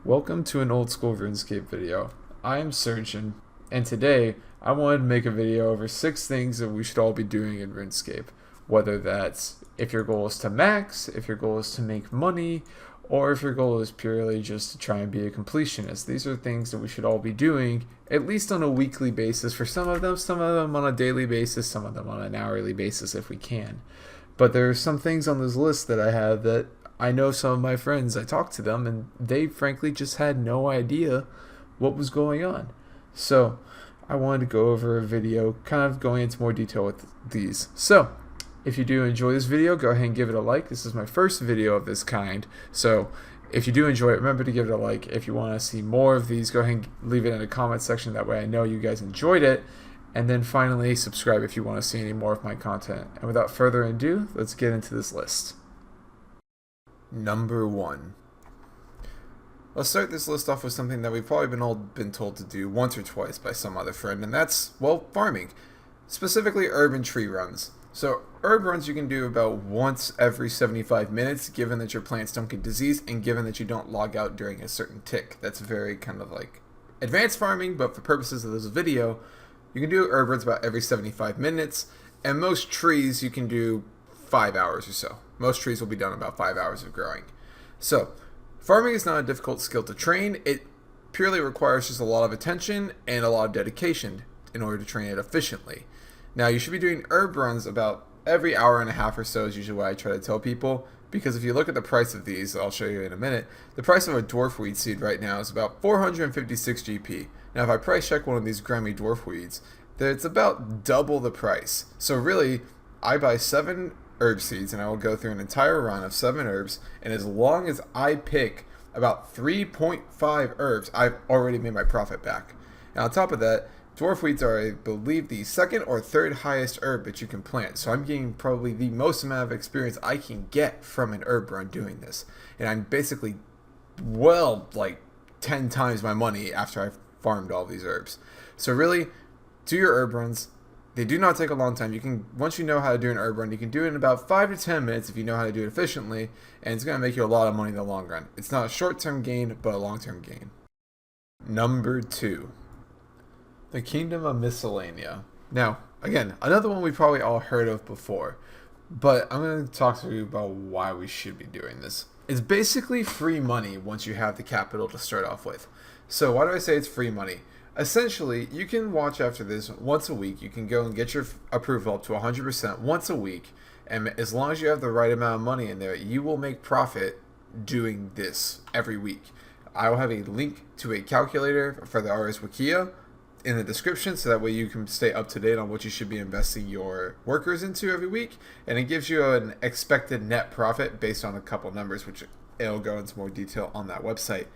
Welcome to an old school RuneScape video. I am Surgeon, and today I wanted to make a video over 6 things that we should all be doing in RuneScape. Whether that's if your goal is to max, if your goal is to make money, or if your goal is purely just to try and be a completionist. These are things that we should all be doing, at least on a weekly basis for some of them on a daily basis, some of them on an hourly basis if we can. But there are some things on this list that I have that I know some of my friends, I talked to them, and they frankly just had no idea what was going on. So I wanted to go over a video kind of going into more detail with these. So if you do enjoy this video, go ahead and give it a like. This is my first video of this kind. So if you do enjoy it, remember to give it a like. If you want to see more of these, go ahead and leave it in the comment section. That way I know you guys enjoyed it. And then finally, subscribe if you want to see any more of my content. And without further ado, let's get into this list. Number 1. I'll start this list off with something that we've probably all been told to do once or twice by some other friend, and that's, well, farming. Specifically urban tree runs. So herb runs you can do about once every 75 minutes, given that your plants don't get diseased and given that you don't log out during a certain tick. That's very kind of like advanced farming, but for purposes of this video, you can do herb runs about every 75 minutes, and most trees you can do 5 hours or so. Most trees will be done in about 5 hours of growing. So, farming is not a difficult skill to train. It purely requires just a lot of attention and a lot of dedication in order to train it efficiently. Now, you should be doing herb runs about every hour and a half or so is usually what I try to tell people, because if you look at the price of these, I'll show you in a minute, the price of a dwarf weed seed right now is about 456 GP. Now, if I price check one of these Grammy dwarf weeds, then it's about double the price. So really, I buy 7 herb seeds and I will go through an entire run of 7 herbs, and as long as I pick about 3.5 herbs, I've already made my profit back. Now on top of that, dwarf weeds are, I believe, the second or third highest herb that you can plant, so I'm getting probably the most amount of experience I can get from an herb run doing this, and I'm basically well like 10 times my money after I've farmed all these herbs. So really, do your herb runs. They do not take a long time. You can, once you know how to do an herb run, you can do it in about 5 to 10 minutes if you know how to do it efficiently, and it's going to make you a lot of money in the long run. It's not a short-term gain, but a long-term gain. Number 2. The Kingdom of Miscellania. Now, again, another one we probably all heard of before, but I'm going to talk to you about why we should be doing this. It's basically free money once you have the capital to start off with. So why do I say it's free money? Essentially, you can watch after this once a week. You can go and get your approval up to 100% once a week, and as long as you have the right amount of money in there, you will make profit doing this every week. I will have a link to a calculator for the Ars Wikia in the description, so that way you can stay up to date on what you should be investing your workers into every week, and it gives you an expected net profit based on a couple numbers, which it'll go into more detail on that website.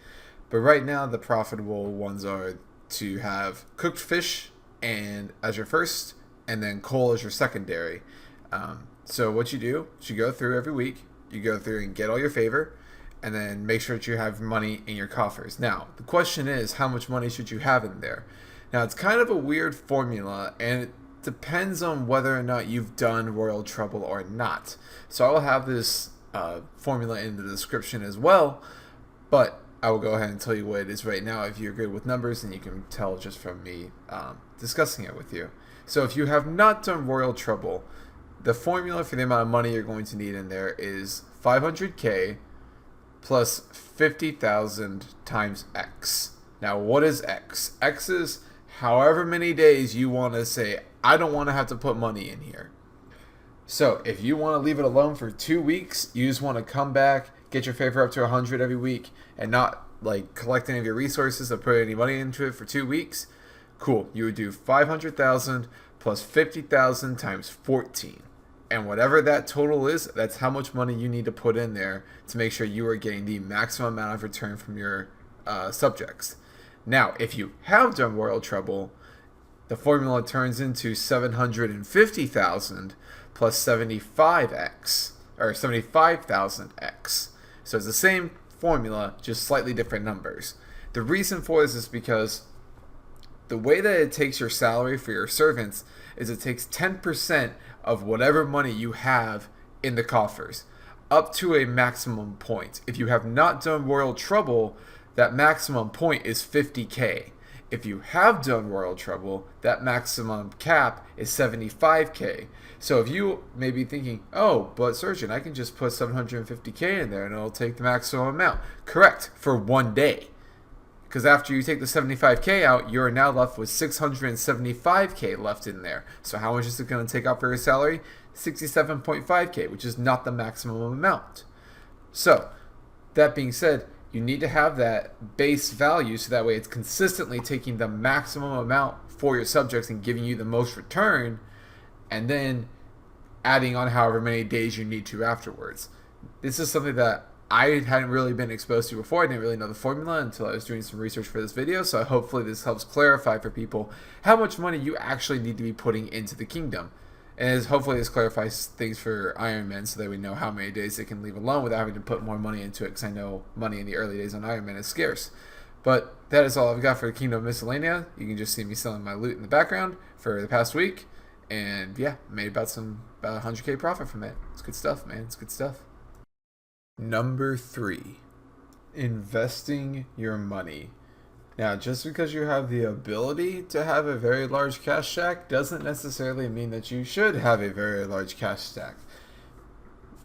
But right now, the profitable ones are to have cooked fish and as your first, and then coal as your secondary. So what you do is you go through every week, you go through and get all your favor, and then make sure that you have money in your coffers. Now the question is, how much money should you have in there? Now it's kind of a weird formula, and it depends on whether or not you've done Royal Trouble or not. So I will have this formula in the description as well, but I will go ahead and tell you what it is right now. If you're good with numbers, then you can tell just from me discussing it with you. So if you have not done Royal Trouble, the formula for the amount of money you're going to need in there is 500k plus 50,000 times X. Now what is X? X is however many days you want to say, I don't want to have to put money in here. So if you want to leave it alone for 2 weeks, you just want to come back, get your favor up to 100 every week, and not like collect any of your resources or put any money into it for 2 weeks, cool. You would do 500,000 plus 50,000 times 14. And whatever that total is, that's how much money you need to put in there to make sure you are getting the maximum amount of return from your subjects. Now, if you have done Royal Trouble, the formula turns into 750,000 plus 75x, or 75,000x. So it's the same formula, just slightly different numbers. The reason for this is because the way that it takes your salary for your servants is it takes 10% of whatever money you have in the coffers, up to a maximum point. If you have not done Royal Trouble, that maximum point is 50k. If you have done Royal Trouble, that maximum cap is 75k. So if you may be thinking, oh, but Surgeon, I can just put 750k in there and it'll take the maximum amount. Correct, for 1 day. Because after you take the 75k out, you're now left with 675k left in there. So how much is it going to take out for your salary? 67.5k, which is not the maximum amount. So, that being said, you need to have that base value so that way it's consistently taking the maximum amount for your subjects and giving you the most return, and then adding on however many days you need to afterwards. This is something that I hadn't really been exposed to before. I didn't really know the formula until I was doing some research for this video, so hopefully this helps clarify for people how much money you actually need to be putting into the kingdom. And hopefully this clarifies things for Iron Man so that we know how many days they can leave alone without having to put more money into it, because I know money in the early days on Iron Man is scarce. But that is all I've got for the Kingdom of Miscellanea. You can just see me selling my loot in the background for the past week. And yeah, made about 100k profit from it. It's good stuff, man. It's good stuff. Number 3, investing your money. Now, just because you have the ability to have a very large cash stack doesn't necessarily mean that you should have a very large cash stack.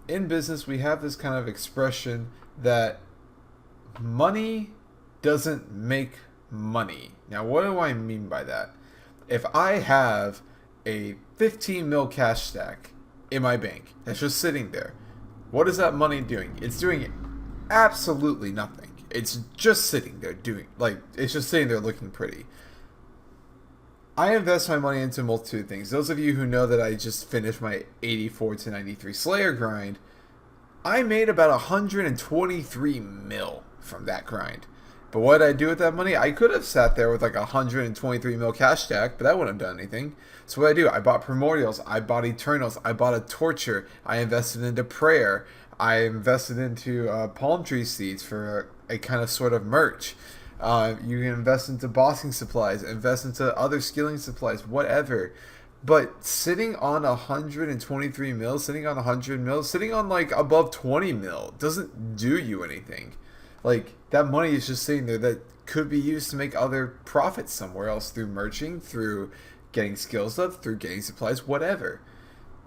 In business, we have this kind of expression that money doesn't make money. Now, what do I mean by that? If I have a 15 mil cash stack in my bank that's just sitting there, what is that money doing? It's doing absolutely nothing. It's just sitting there it's just sitting there looking pretty. I invest my money into a multitude of things. Those of you who know that I just finished my 84 to 93 Slayer grind, I made about 123 mil from that grind. But what did I do with that money? I could have sat there with like 123 mil cash stack, but that wouldn't have done anything. So what did I do? I bought Primordials, I bought Eternals, I bought a Torture, I invested into Prayer, I invested into palm tree seeds for a kind of sort of merch. You can invest into bossing supplies, invest into other skilling supplies, whatever. But sitting on 123 mil, sitting on 100 mil, sitting on like above 20 mil doesn't do you anything. Like, that money is just sitting there that could be used to make other profits somewhere else through merching, through getting skills up, through getting supplies, whatever.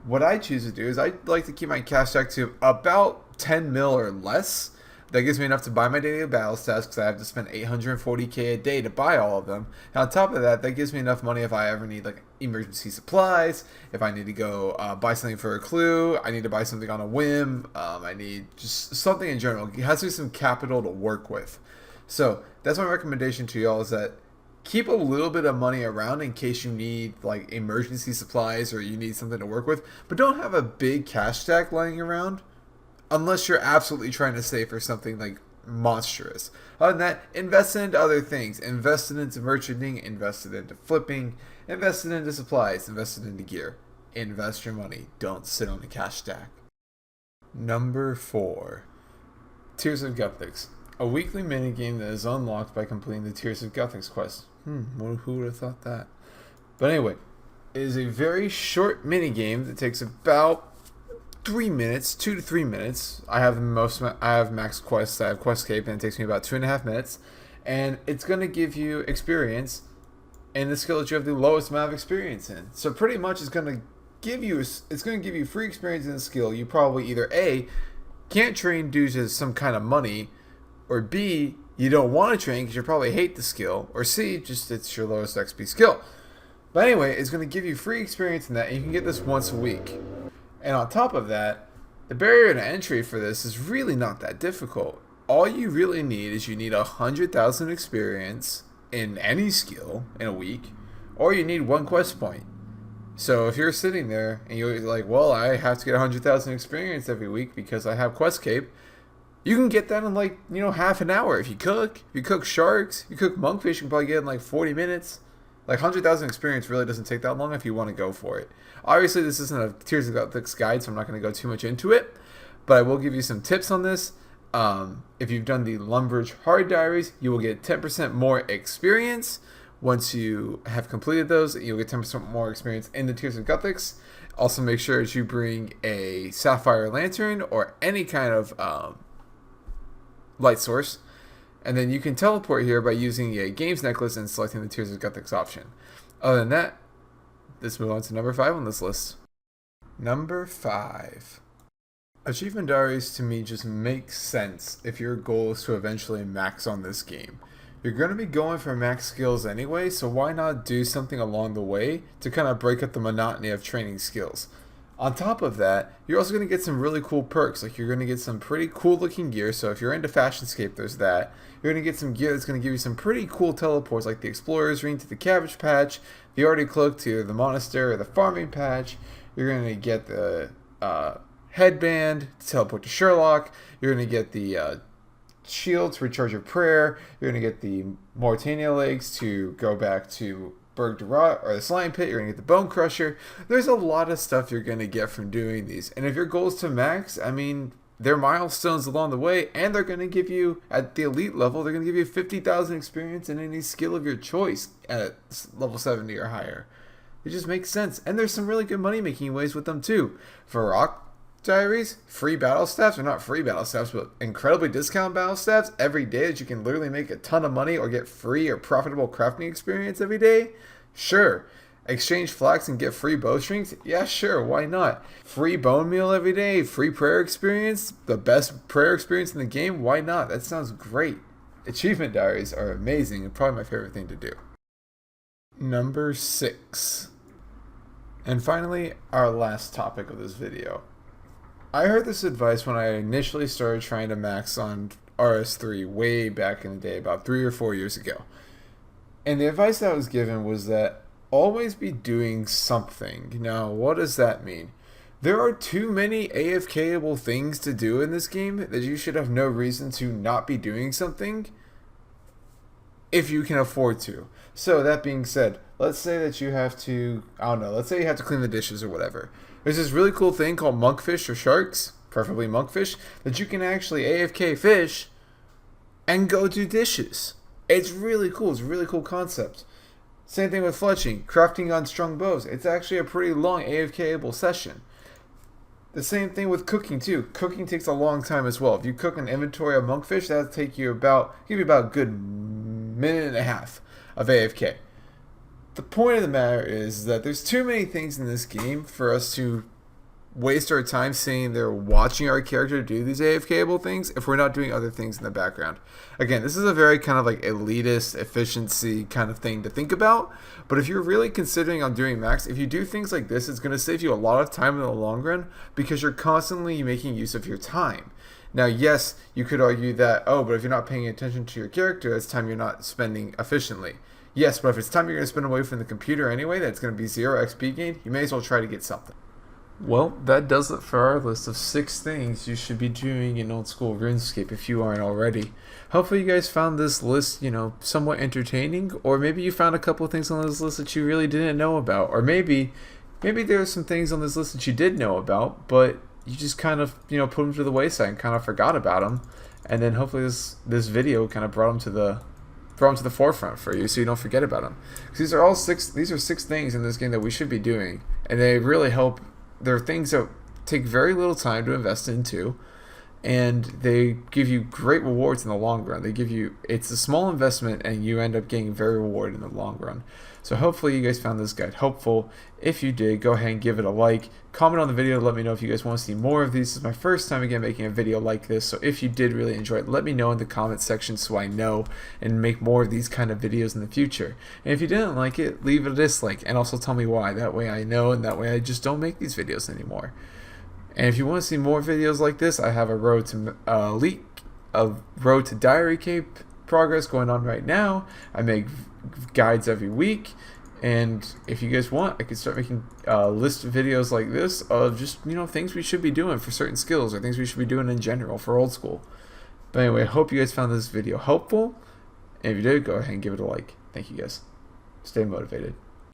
What I choose to do is I like to keep my cash stack to about 10 mil or less. That gives me enough to buy my daily battle stats because I have to spend 840k a day to buy all of them. And on top of that, that gives me enough money if I ever need like emergency supplies, if I need to go buy something for a clue, I need to buy something on a whim, I need just something in general. It has to be some capital to work with. So that's my recommendation to y'all, is that keep a little bit of money around in case you need like emergency supplies or you need something to work with, but don't have a big cash stack lying around unless you're absolutely trying to save for something like monstrous. Other than that, invest into other things. Invest into merchanting, invest into flipping, invest into supplies, invest into gear. Invest your money. Don't sit on a cash stack. Number 4, Tears of Guthix. A weekly minigame that is unlocked by completing the Tears of Guthix quest. Who would have thought that? But anyway, it is a very short minigame that takes about 3 minutes, 2 to 3 minutes. I have max quests, I have quest cape, and it takes me about 2.5 minutes. And it's going to give you experience in the skill that you have the lowest amount of experience in. So pretty much it's going to give you free experience in the skill you probably either A, can't train due to some kind of money, or B, you don't want to train because you probably hate the skill, or C, just it's your lowest XP skill. But anyway, it's going to give you free experience in that, and you can get this once a week. And on top of that, the barrier to entry for this is really not that difficult. All you really need is you need 100,000 experience in any skill in a week, or you need 1 quest point. So if you're sitting there and you're like, well, I have to get 100,000 experience every week because I have quest cape, you can get that in like, half an hour. If you cook sharks, you cook monkfish, you can probably get it in like 40 minutes. Like 100,000 experience really doesn't take that long if you want to go for it. Obviously, this isn't a Tears of Guthix guide, so I'm not going to go too much into it. But I will give you some tips on this. If you've done the Lumbridge Hard Diaries, you will get 10% more experience. Once you have completed those, you'll get 10% more experience in the Tears of Guthix. Also, make sure that you bring a Sapphire Lantern or any kind of light source. And then you can teleport here by using a games necklace and selecting the Tears of GUTHIX option. Other than that, let's move on to number 5 on this list. Number 5. Achievement diaries to me just make sense if your goal is to eventually max on this game. You're going to be going for max skills anyway, so why not do something along the way to kind of break up the monotony of training skills. On top of that, you're also going to get some really cool perks, like you're going to get some pretty cool looking gear, so if you're into Fashionscape, there's that. You're going to get some gear that's going to give you some pretty cool teleports, like the Explorer's Ring to the Cabbage Patch, the Artie Cloak to the Monastery or the Farming Patch. You're going to get the headband to teleport to Sherlock. You're going to get the shield to recharge your prayer. You're going to get the Mauritania legs to go back to Berg de Rot or the Slime Pit. You're going to get the Bone Crusher. There's a lot of stuff you're going to get from doing these. And if your goal is to max, I mean, they're milestones along the way, and they're going to give you, at the elite level, they're going to give you 50,000 experience in any skill of your choice at level 70 or higher. It just makes sense. And there's some really good money making ways with them too. For Rock Diaries, free battle staffs, or not free battle staffs, but incredibly discount battle staffs every day that you can literally make a ton of money or get free or profitable crafting experience every day? Sure. Exchange flax and get free bowstrings? Yeah, sure, why not? Free bone meal every day, free prayer experience, the best prayer experience in the game? Why not? That sounds great. Achievement diaries are amazing and probably my favorite thing to do. Number 6. And finally, our last topic of this video. I heard this advice when I initially started trying to max on RS3 way back in the day, about 3 or 4 years ago. And the advice that I was given was that always be doing something. Now, what does that mean? There are too many AFK-able things to do in this game that you should have no reason to not be doing something if you can afford to. So that being said, let's say that you have to, I don't know, let's say you have to clean the dishes or whatever. There's this really cool thing called monkfish or sharks, preferably monkfish, that you can actually AFK fish and go do dishes. It's really cool. It's a really cool concept. Same thing with fletching, crafting on strung bows. It's actually a pretty long AFK-able session. The same thing with cooking too. Cooking takes a long time as well. If you cook an inventory of monkfish, that'll take you about, give you about a good minute and a half of AFK. The point of the matter is that there's too many things in this game for us to waste our time sitting there watching our character do these AFK-able things if we're not doing other things in the background. Again, this is a very kind of like elitist efficiency kind of thing to think about, but if you're really considering on doing max, if you do things like this, it's going to save you a lot of time in the long run because you're constantly making use of your time. Now, yes, you could argue that, oh, but if you're not paying attention to your character, that's time you're not spending efficiently. Yes, but if it's time you're going to spend away from the computer anyway, that's going to be 0 XP gain, you may as well try to get something. Well, that does it for our list of 6 things you should be doing in old school RuneScape if you aren't already. Hopefully you guys found this list, somewhat entertaining, or maybe you found a couple of things on this list that you really didn't know about, or maybe there are some things on this list that you did know about, but you just kind of, put them to the wayside and kind of forgot about them, and then hopefully this video kind of brought them to the forefront for you so you don't forget about them. Because these are 6 things in this game that we should be doing, and they really help. They're things that take very little time to invest into, and they give you great rewards in the long run. It's a small investment, and you end up getting very rewarded in the long run. So hopefully you guys found this guide helpful. If you did, go ahead and give it a like. Comment on the video to let me know if you guys want to see more of these. This is my first time again making a video like this, so if you did really enjoy it, let me know in the comment section so I know and make more of these kind of videos in the future. And if you didn't like it, leave a dislike and also tell me why. That way I know, and that way I just don't make these videos anymore. And if you want to see more videos like this, I have a road to Diary Cape progress going on right now. I make guides every week, and if you guys want, I could start making list videos like this of just things we should be doing for certain skills or things we should be doing in general for old school. But anyway, I hope you guys found this video helpful, and if you did, go ahead and give it a like. Thank you guys. Stay motivated.